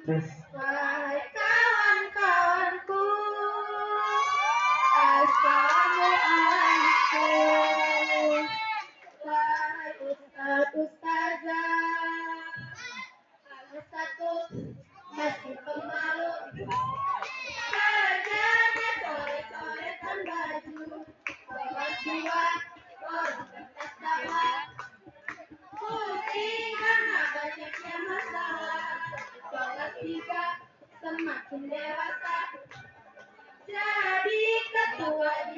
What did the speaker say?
Wahai kawan-kawanku, Assalamualaikum. Wahai ustazah, salah satu masih pemalu. Kerjanya coret-coretan baju, bawa jiwa, orang kertas dapat. Pusing karena banyaknya masalah. Kelas 3 semakin dewasa. Jadi ketua di